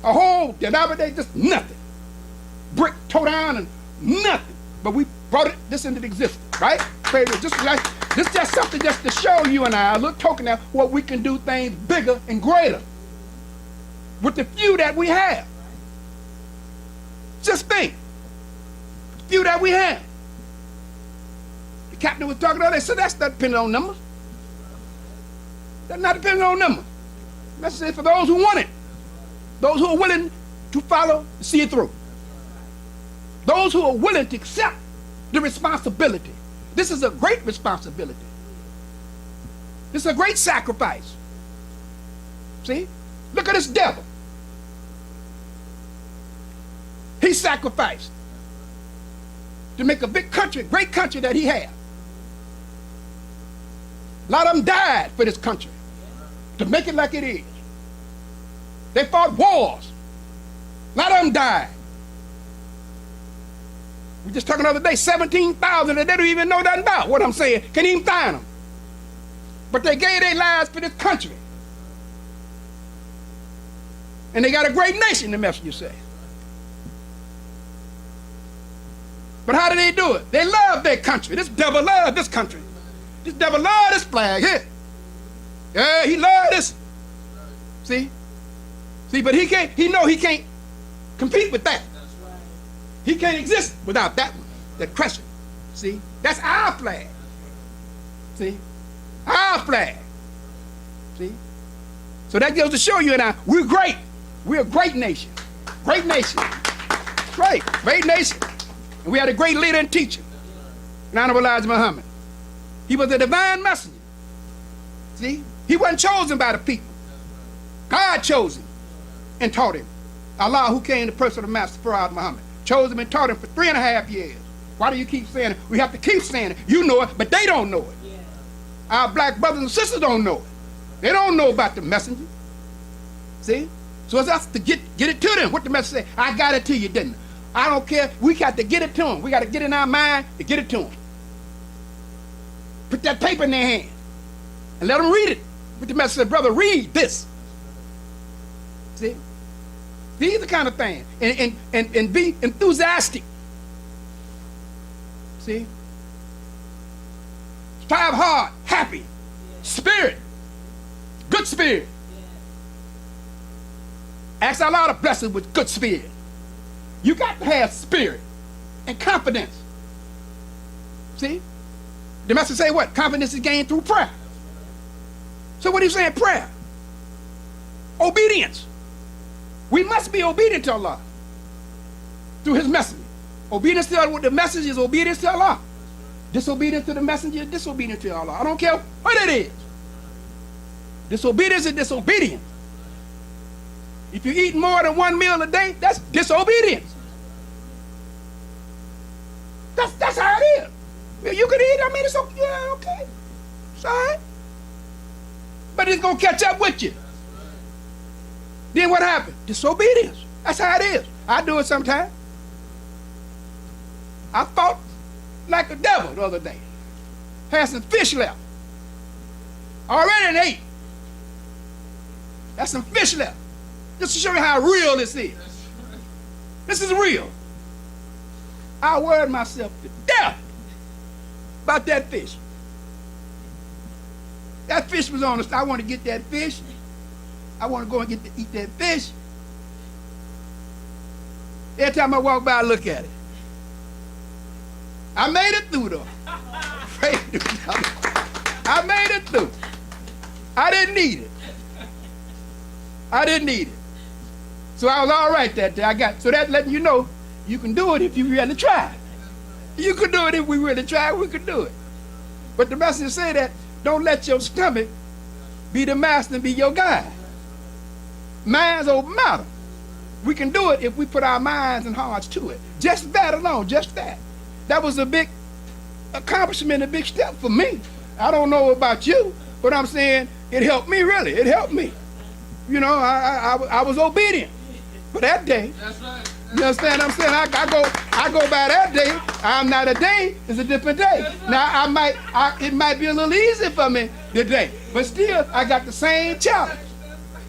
A whole, day, just nothing. Brick tore down and nothing. But we brought this into existence, right? This just something just to show you and I, a little token of what we can do things bigger and greater with the few that we have. Just think, the few that we have. The captain was talking about, they said that's not depending on numbers. That's not depending on numbers. That's it for those who want it. Those who are willing to follow, see it through. Those who are willing to accept the responsibility. This is a great responsibility. This is a great sacrifice. See? Look at this devil. He sacrificed to make a big country, great country that he had. A lot of them died for this country to make it like it is. They fought wars. A lot of them died. We just talking the other day, 17,000 that they don't even know nothing about what I'm saying. Can't even find them. But they gave their lives for this country. And they got a great nation, the messenger said. But how do they do it? They love their country. This devil loves this country. This devil loves this flag here. Yeah, he loves this. See? See, but he can't compete with that. He can't exist without that one, that crescent. See? That's our flag. See? Our flag. See? So that goes to show you and I, we're great. We're a great nation. Great nation. Great. Great nation. And we had a great leader and teacher, Honorable Elijah Muhammad. He was a divine messenger. See? He wasn't chosen by the people. God chose him and taught him. Allah, who came in the person of Master Farad Muhammad, chose him and taught him for 3.5 years. Why do you keep saying it? We have to keep saying it. You know it, but they don't know it. Yeah. Our black brothers and sisters don't know it. They don't know about the messenger. See? So it's us to get it to them. What the messenger say? I got it to you, didn't I? I don't care. We got to get it to them. We got to get it in our mind to get it to them. Put that paper in their hand and let them read it. What the messenger said, brother, read this. See? These are the kind of things. And be enthusiastic. See? Strive hard, happy, spirit, good spirit. Ask Allah to bless us with good spirit. You got to have spirit and confidence. See? The message say what? Confidence is gained through prayer. So what are you saying? Prayer. Obedience. We must be obedient to Allah through his message. Obedience to Allah, the message is obedience to Allah. Disobedience to the messenger is disobedience to Allah. I don't care what it is. Disobedience is disobedience. If you eat more than 1 meal a day, that's disobedience. That's how it is. You can eat, I mean, it's okay. Yeah, okay. It's all right. But it's going to catch up with you. Then what happened? Disobedience. That's how it is. I do it sometimes. I fought like a devil the other day. Had some fish left. Already ate. That's some fish left. Just to show you how real this is. This is real. I worried myself to death about that fish. That fish was on the I want to get that fish. I want to go and eat that fish. Every time I walk by, I look at it. I made it through, though. I made it through. I didn't need it. I didn't need it. So I was all right that day. So that's letting you know you can do it if you really try. You can do it if we really try, we can do it. But the message say that don't let your stomach be the master and be your guide. Minds don't matter. We can do it if we put our minds and hearts to it. Just that alone, just that. That was a big accomplishment, a big step for me. I don't know about you, but I'm saying it helped me, really. It helped me. You know, I was obedient for that day. That's right. You understand what I'm saying? I go by that day. I'm not a day, it's a different day. Now it might be a little easy for me today, but still I got the same challenge.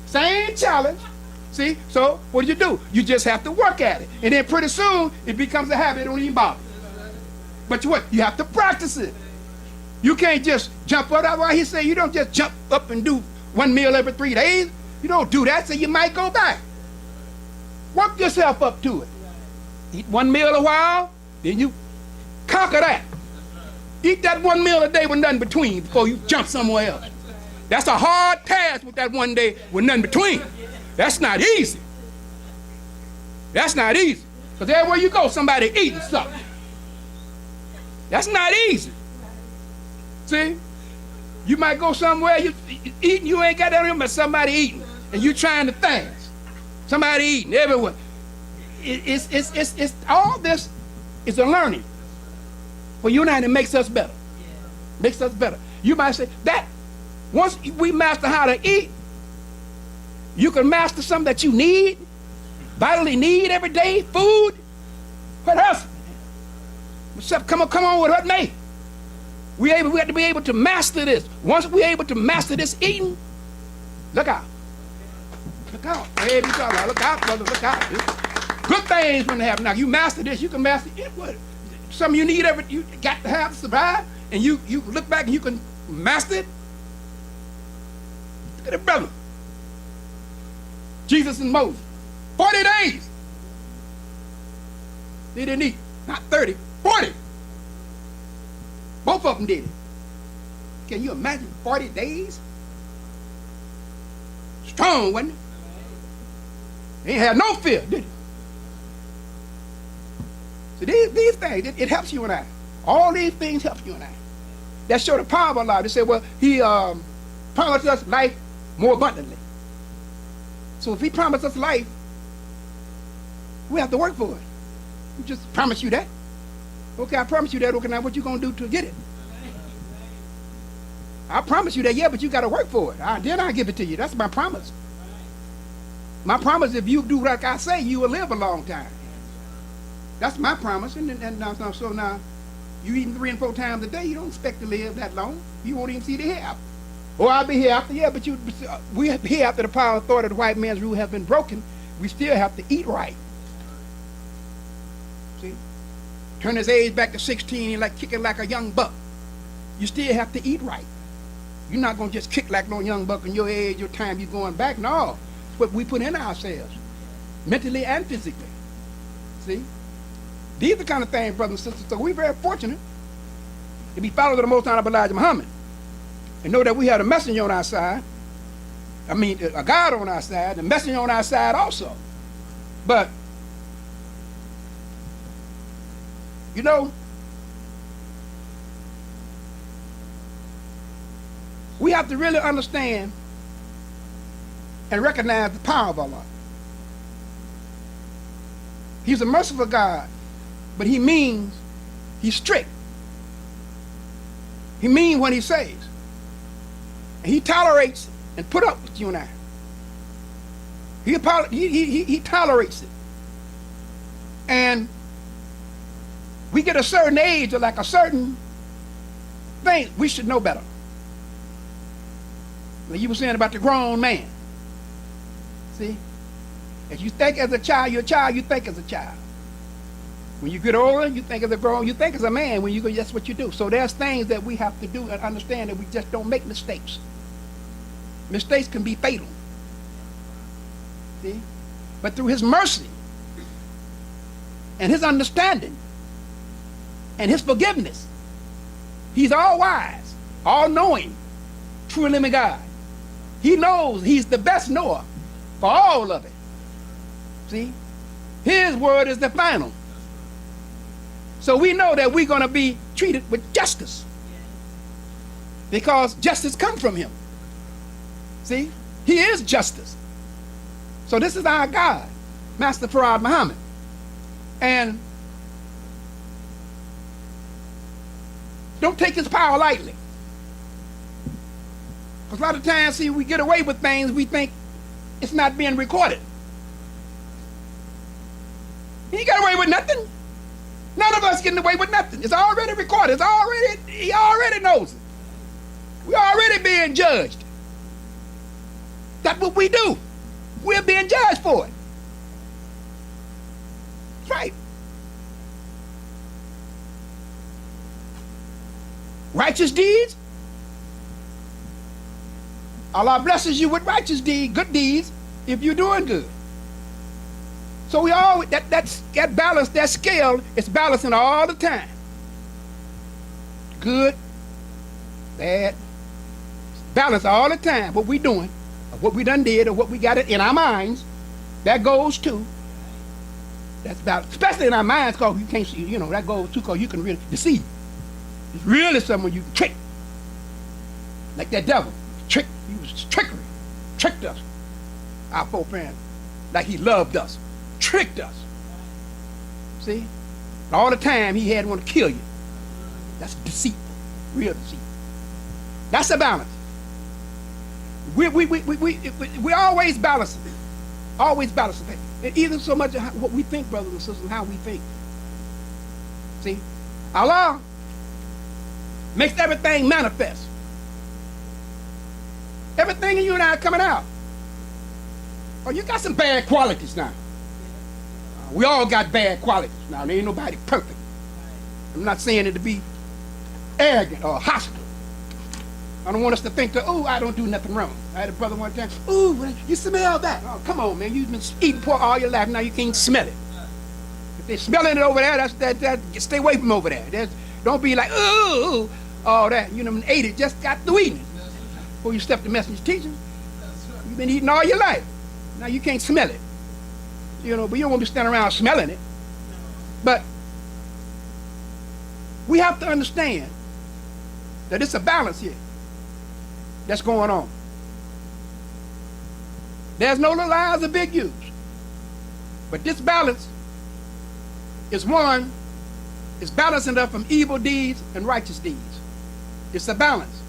Same challenge. See? So what do? You just have to work at it. And then pretty soon it becomes a habit, it don't even bother. But you have to practice it. You can't just jump up. That's why he said you don't just jump up and do 1 meal every 3 days. You don't do that, so you might go back. Work yourself up to it. Eat 1 meal a while, then you conquer that. Eat that 1 meal a day with nothing between before you jump somewhere else. That's a hard task with that 1 day with nothing between. That's not easy. That's not easy. Because everywhere you go, somebody eating something. That's not easy. See? You might go somewhere, you eating, you ain't got that room, but somebody eating. And you trying to fast. Somebody eating everywhere. It's all this is a learning. For you and I, it makes us better. Makes us better. You might say that once we master how to eat, you can master something that you need, vitally need every day, food. What else? Come on with what may. We have to be able to master this. Once we're able to master this eating, look out. Look out. Hey, look out, brother. Look out. Good things when they happen. Now, you master this, you can master it. Something you need you got to have to survive, and you look back and you can master it. Look at it, brother. Jesus and Moses. 40 days. They didn't eat. Not 30, 40. Both of them did it. Can you imagine 40 days? Strong, wasn't it? They ain't had no fear, did it? So these things, it helps you and I. All these things help you and I. That show the power of Allah. They say, well, he promised us life more abundantly. So if he promised us life, we have to work for it. We just promise you that. Okay, I promise you that. Okay, now what you going to do to get it? I promise you that, yeah, but you got to work for it. Then I'll give it to you. That's my promise. My promise, if you do like I say, you will live a long time. That's my promise. So now, you eating 3 and 4 times a day, you don't expect to live that long. You won't even see the hereafter. Oh, I'll be hereafter. Yeah, but we here after the power and authority of the white man's rule have been broken. We still have to eat right. See? Turn his age back to 16 and like kicking like a young buck. You still have to eat right. You're not going to just kick like no young buck in your age, your time, you're going back. No. It's what we put in ourselves, mentally and physically. See? These are the kind of things, brothers and sisters. So we're very fortunate to be followers of the Most Honorable Elijah Muhammad and know that we have a messenger on our side. I mean, a God on our side, a messenger on our side also. But, you know, we have to really understand and recognize the power of Allah. He's a merciful God, but he means he's strict. He means what he says. And he tolerates and put up with you and I. He tolerates it. And we get a certain age or like a certain thing, we should know better. Like you were saying about the grown man. See? If you think as a child, you're a child, you think as a child. When you get older, you think as a grown, you think as a man. When you go, that's what you do. So there's things that we have to do and understand that we just don't make mistakes. Mistakes can be fatal. See? But through his mercy and his understanding and his forgiveness, he's all wise, all knowing, true and living God. He knows he's the best knower for all of it. See? His word is the final. So we know that we're going to be treated with justice because justice comes from him. See? He is justice. So this is our God, Master Farad Muhammad. And don't take his power lightly. Because a lot of times, see, we get away with things, we think it's not being recorded. He ain't got away with nothing. None of us getting away with nothing. It's already recorded. He already knows it. We're already being judged. That's what we do. We're being judged for it. That's right. Righteous deeds. Allah blesses you with righteous deeds, good deeds, if you're doing good. So we all that balance, that scale is balancing all the time. Good, bad, balance all the time. What we doing, or what we done did, or what we got it in our minds, that goes too. That's balance, especially in our minds, because you can't see. You know that goes too, because you can really deceive. It's really someone you can trick, like that devil. Trick, he was trickery, tricked us. Our forefathers, like he loved us. Tricked us. See? All the time he had want to kill you. That's deceit. Real deceit. That's a balance. We always balancing. Always balancing. And even so much of what we think, brothers and sisters, how we think. See? Allah makes everything manifest. Everything in you and I coming out. Oh, you got some bad qualities now. We all got bad qualities. Now, there ain't nobody perfect. I'm not saying it to be arrogant or hostile. I don't want us to think that, oh, I don't do nothing wrong. I had a brother one time, oh, you smell that. Oh, come on, man. You've been eating pork all your life. Now you can't smell it. If they're smelling it over there, stay away from over there. Don't be like, ooh, all that. You know, ate it, just got through eating it. Before you step the messenger's teaching. You've been eating all your life. Now you can't smell it. You know, but you don't want to be standing around smelling it. But we have to understand that it's a balance here that's going on. There's no little I's or big U's. But this balance is one, it's balancing up from evil deeds and righteous deeds. It's a balance.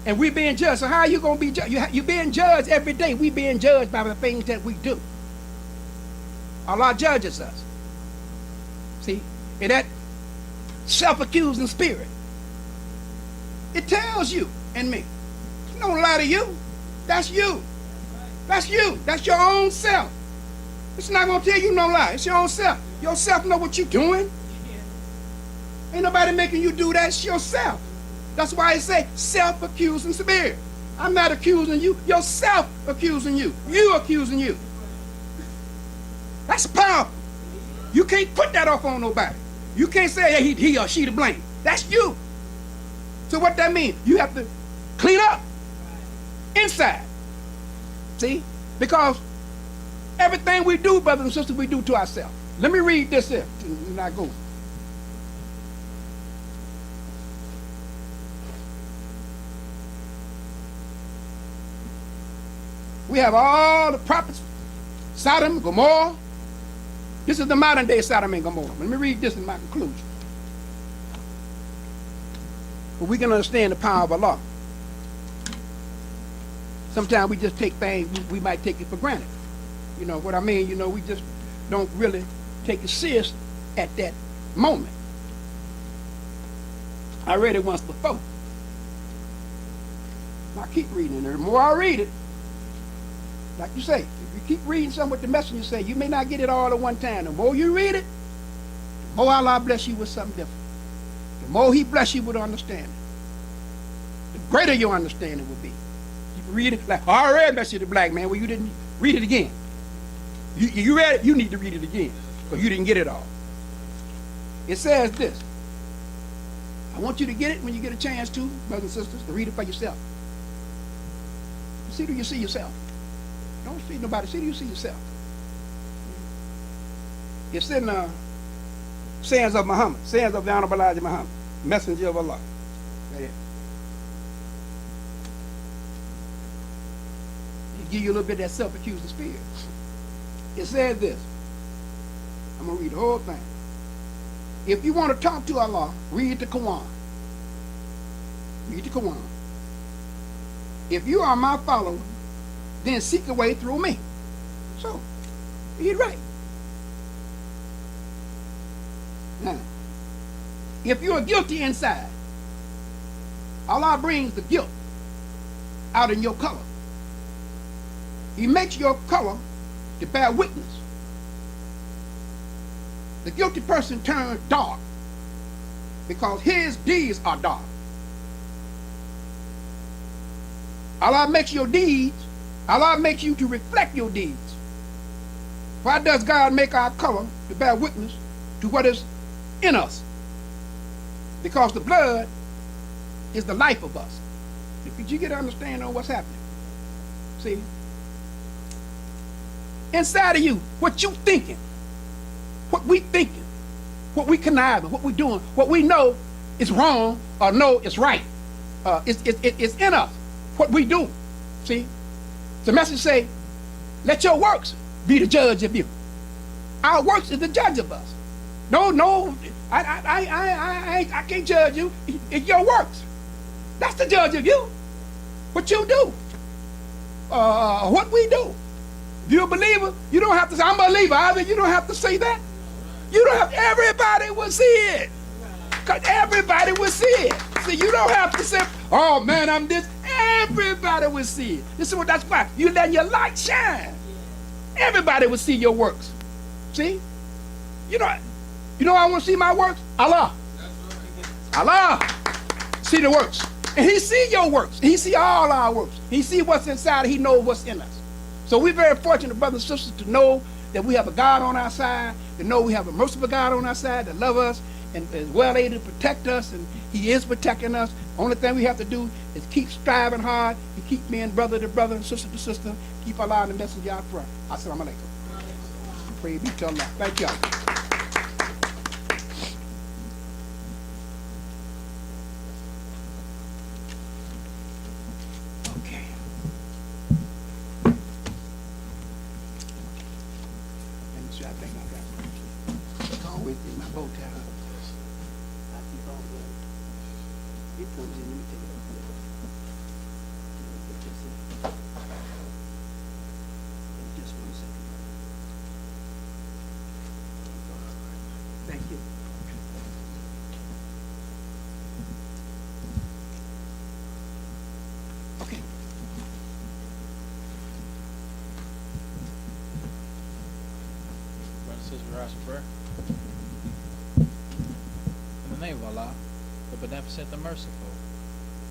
And we're being judged. So how are you going to be judged? You're being judged every day. We're being judged by the things that we do. Allah judges us. See? And that self-accusing spirit, it tells you and me. It don't lie to you. That's you. That's you. That's your own self. It's not going to tell you no lie. It's your own self. Yourself know what you're doing. Ain't nobody making you do that. It's yourself. That's why I say self-accusing spirit. I'm not accusing you. Yourself accusing you. You accusing you. That's powerful. You can't put that off on nobody. You can't say, hey, he or she to blame. That's you. So what that means? You have to clean up inside. See? Because everything we do, brothers and sisters, we do to ourselves. Let me read this here, and I go. We have all the prophets, Sodom, Gomorrah. This is the modern day Sodom and Gomorrah. Let me read this in my conclusion. But we can understand the power of Allah. Sometimes we just take things, we might take it for granted. You know what I mean? You know, we just don't really take it serious at that moment. I read it once before. I keep reading it. The more I read it, like you say, if you keep reading something what the messenger say, you may not get it all at one time. The more you read it, the more Allah bless you with something different. The more he bless you with understanding, the greater your understanding will be. You can read it like, I read Message of the Black Man. Well, you didn't read it again. You read it, you need to read it again, because you didn't get it all. It says this. I want you to get it when you get a chance to, brothers and sisters, to read it for yourself. See, do you see yourself? Don't see nobody. See, do you see yourself? It's in sayings of Muhammad, sayings of the Honorable Elijah Muhammad, messenger of Allah. Right here. It give you a little bit of that self-accusing spirit. It says this. I'm going to read the whole thing. If you want to talk to Allah, read the Quran. Read the Quran. If you are my follower, then seek a way through me. So, read right. Now, if you are guilty inside, Allah brings the guilt out in your color. He makes your color to bear witness. The guilty person turns dark because his deeds are dark. Allah makes your deeds, Allah makes you to reflect your deeds. Why does God make our color to bear witness to what is in us? Because the blood is the life of us. Did you get an understanding of what's happening? See? Inside of you, what you thinking, what we thinking, what we conniving, what we doing, what we know is wrong or know is right. It's in us, what we do. See? The message say, let your works be the judge of you. Our works is the judge of us. No, I can't judge you. It's your works. That's the judge of you. What you do. What we do. If you're a believer, you don't have to say, I'm a believer. Either you don't have to say that. You don't have, everybody will see it. Because everybody will see it. See, you don't have to say, oh man, I'm this. Everybody will see it. This is what that's why. You let your light shine. Everybody will see your works. See? You know I want to see my works? Allah. Allah. See the works. And he see your works. He see all our works. He see what's inside. He knows what's in us. So we're very fortunate, brothers and sisters, to know that we have a God on our side, to know we have a merciful God on our side that loves us and is well able to protect us, and he is protecting us. Only thing we have to do is keep striving hard and keep being brother to brother and sister to sister. Keep Allah and the messenger out front. Assalamu alaikum. Praise be to Allah. Thank y'all. Okay. It comes in. Let me take it up here. Put this in. Just 1 second. Thank you. Okay. Brother and sister, rise for prayer. In the name of Allah, the beneficent, the merciful.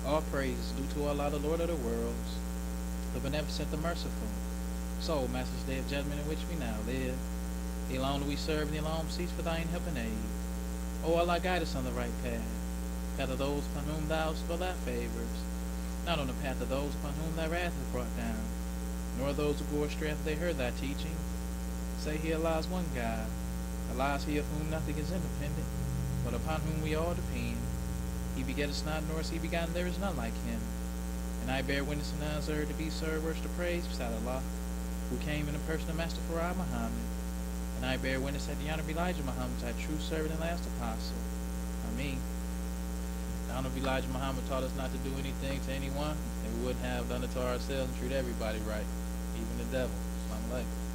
All praise is due to Allah, the Lord of the worlds, the beneficent, the merciful. So, Master's Day of Judgment in which we now live. The alone do we serve, and the alone cease for thine help and aid. O Allah, guide us on the right path. Path of those upon whom thou bestow thy favors. Not on the path of those upon whom thy wrath is brought down. Nor those who go astray after they heard thy teaching. Say he Allah is one God. Allah is he of whom nothing is independent, but upon whom we all depend. He begetteth not, nor is he begotten, there is none like him. And I bear witness and none is to be served, worship to praise beside Allah, who came in the person of Master Farah Muhammad. And I bear witness that the honorable Elijah Muhammad, thy true servant and last apostle. Ameen. The honorable Elijah Muhammad taught us not to do anything to anyone, and we wouldn't have done it to ourselves and treat everybody right, even the devil. Assalamu alaikum.